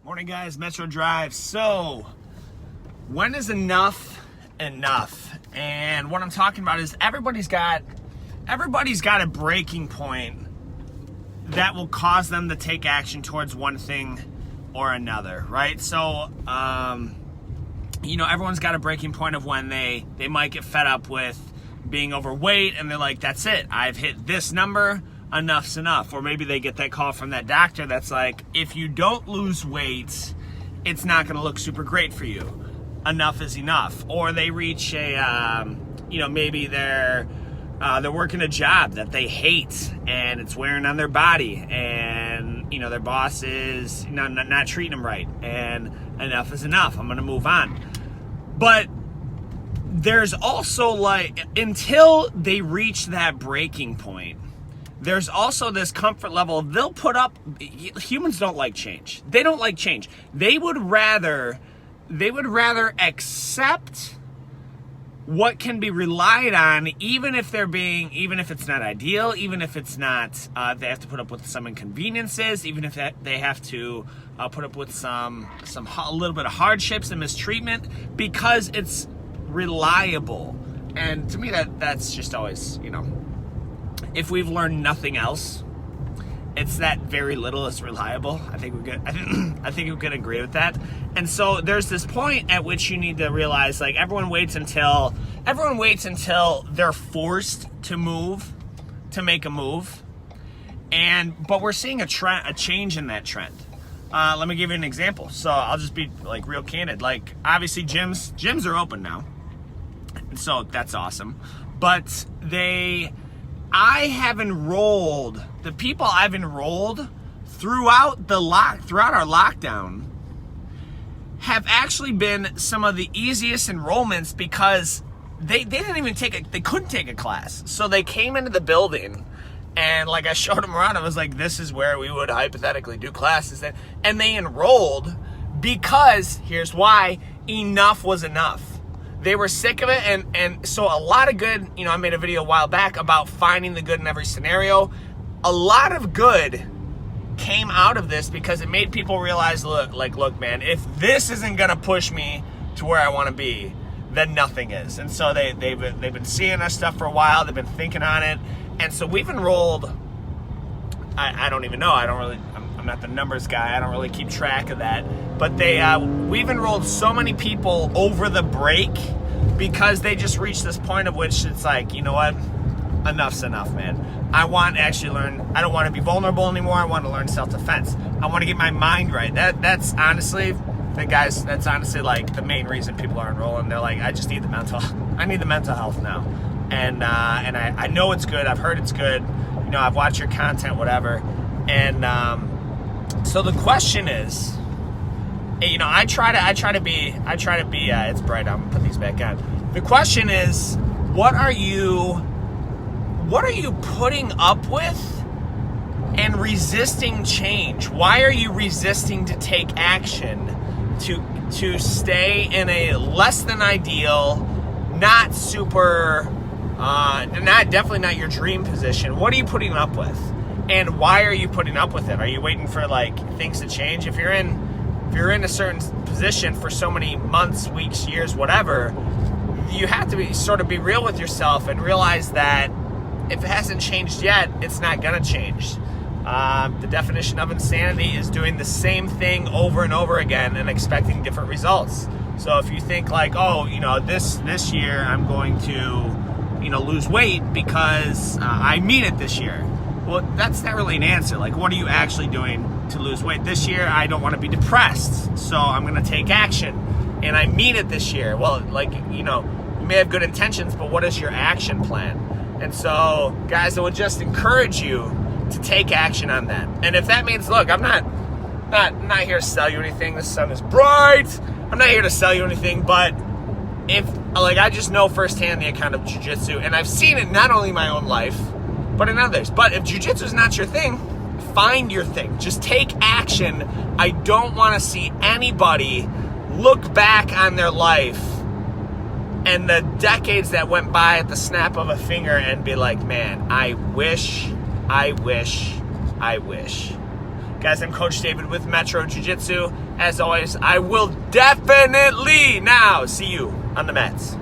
Morning, guys. Metro Drive. So, when is enough enough? And what I'm talking about is everybody's got a breaking point that will cause them to take action towards one thing or another, right? So, everyone's got a breaking point of when they might get fed up with being overweight and they're like, that's it. I've hit this number. Enough's enough. Or maybe they get that call from that doctor that's like, if you don't lose weight, it's not going to look super great for you. Enough is enough. Or they reach maybe they're working a job that they hate and it's wearing on their body, and their boss is not treating them right, and enough is enough. I'm going to move on. But there's also, until they reach that breaking point, there's also this comfort level they'll put up. Humans don't like change. They don't like change. They would rather accept what can be relied on, even if it's not ideal, even if it's not, they have to put up with some inconveniences, even if they have to put up with a little bit of hardships and mistreatment, because it's reliable. And to me, that's just always, if we've learned nothing else, it's that very little is reliable. I think we can agree with that. And so there's this point at which you need to realize, everyone waits until they're forced to make a move. But we're seeing a change in that trend. Let me give you an example. So I'll just be real candid. Obviously gyms are open now, and so that's awesome. But the people I've enrolled throughout our lockdown have actually been some of the easiest enrollments, because they couldn't take a class. So they came into the building, and I showed them around. I was like, this is where we would hypothetically do classes. And they enrolled because, here's why, enough was enough. They were sick of it, and so a lot of good, I made a video a while back about finding the good in every scenario. A lot of good came out of this because it made people realize, look, man, if this isn't gonna push me to where I want to be, then nothing is. And so they've been seeing our stuff for a while. They've been thinking on it, and so we've enrolled. I don't even know. I'm not the numbers guy. I don't really keep track of that. But we've enrolled so many people over the break because they just reached this point of which it's like, you know what? Enough's enough, man. I want to actually learn. I don't want to be vulnerable anymore. I want to learn self-defense. I want to get my mind right. That's honestly, that's honestly the main reason people are enrolling. They're like, I just need I need the mental health now. And I know it's good. I've heard it's good. I've watched your content, whatever. And so the question is, I try to be. It's bright. I'm gonna put these back on. The question is, what are you putting up with and resisting change? Why are you resisting to take action, to stay in a less than ideal, not super, definitely not your dream position? What are you putting up with? And why are you putting up with it? Are you waiting for things to change? If you're in a certain position for so many months, weeks, years, whatever, you have to be real with yourself and realize that if it hasn't changed yet, it's not gonna change. The definition of insanity is doing the same thing over and over again and expecting different results. So if you think this year I'm going to lose weight because I mean it this year. Well, that's not really an answer. What are you actually doing to lose weight? This year, I don't want to be depressed, so I'm going to take action. And I mean it this year. Well, you may have good intentions, but what is your action plan? And so, guys, I would just encourage you to take action on that. And if that means, look, I'm not here to sell you anything. The sun is bright. I'm not here to sell you anything, but if, I just know firsthand the account of Jiu-Jitsu, and I've seen it not only in my own life, but in others. But if Jiu-Jitsu is not your thing, find your thing. Just take action. I don't want to see anybody look back on their life and the decades that went by at the snap of a finger and be like, man, I wish. Guys, I'm Coach David with Metro Jiu-Jitsu. As always, I will definitely now see you on the mats.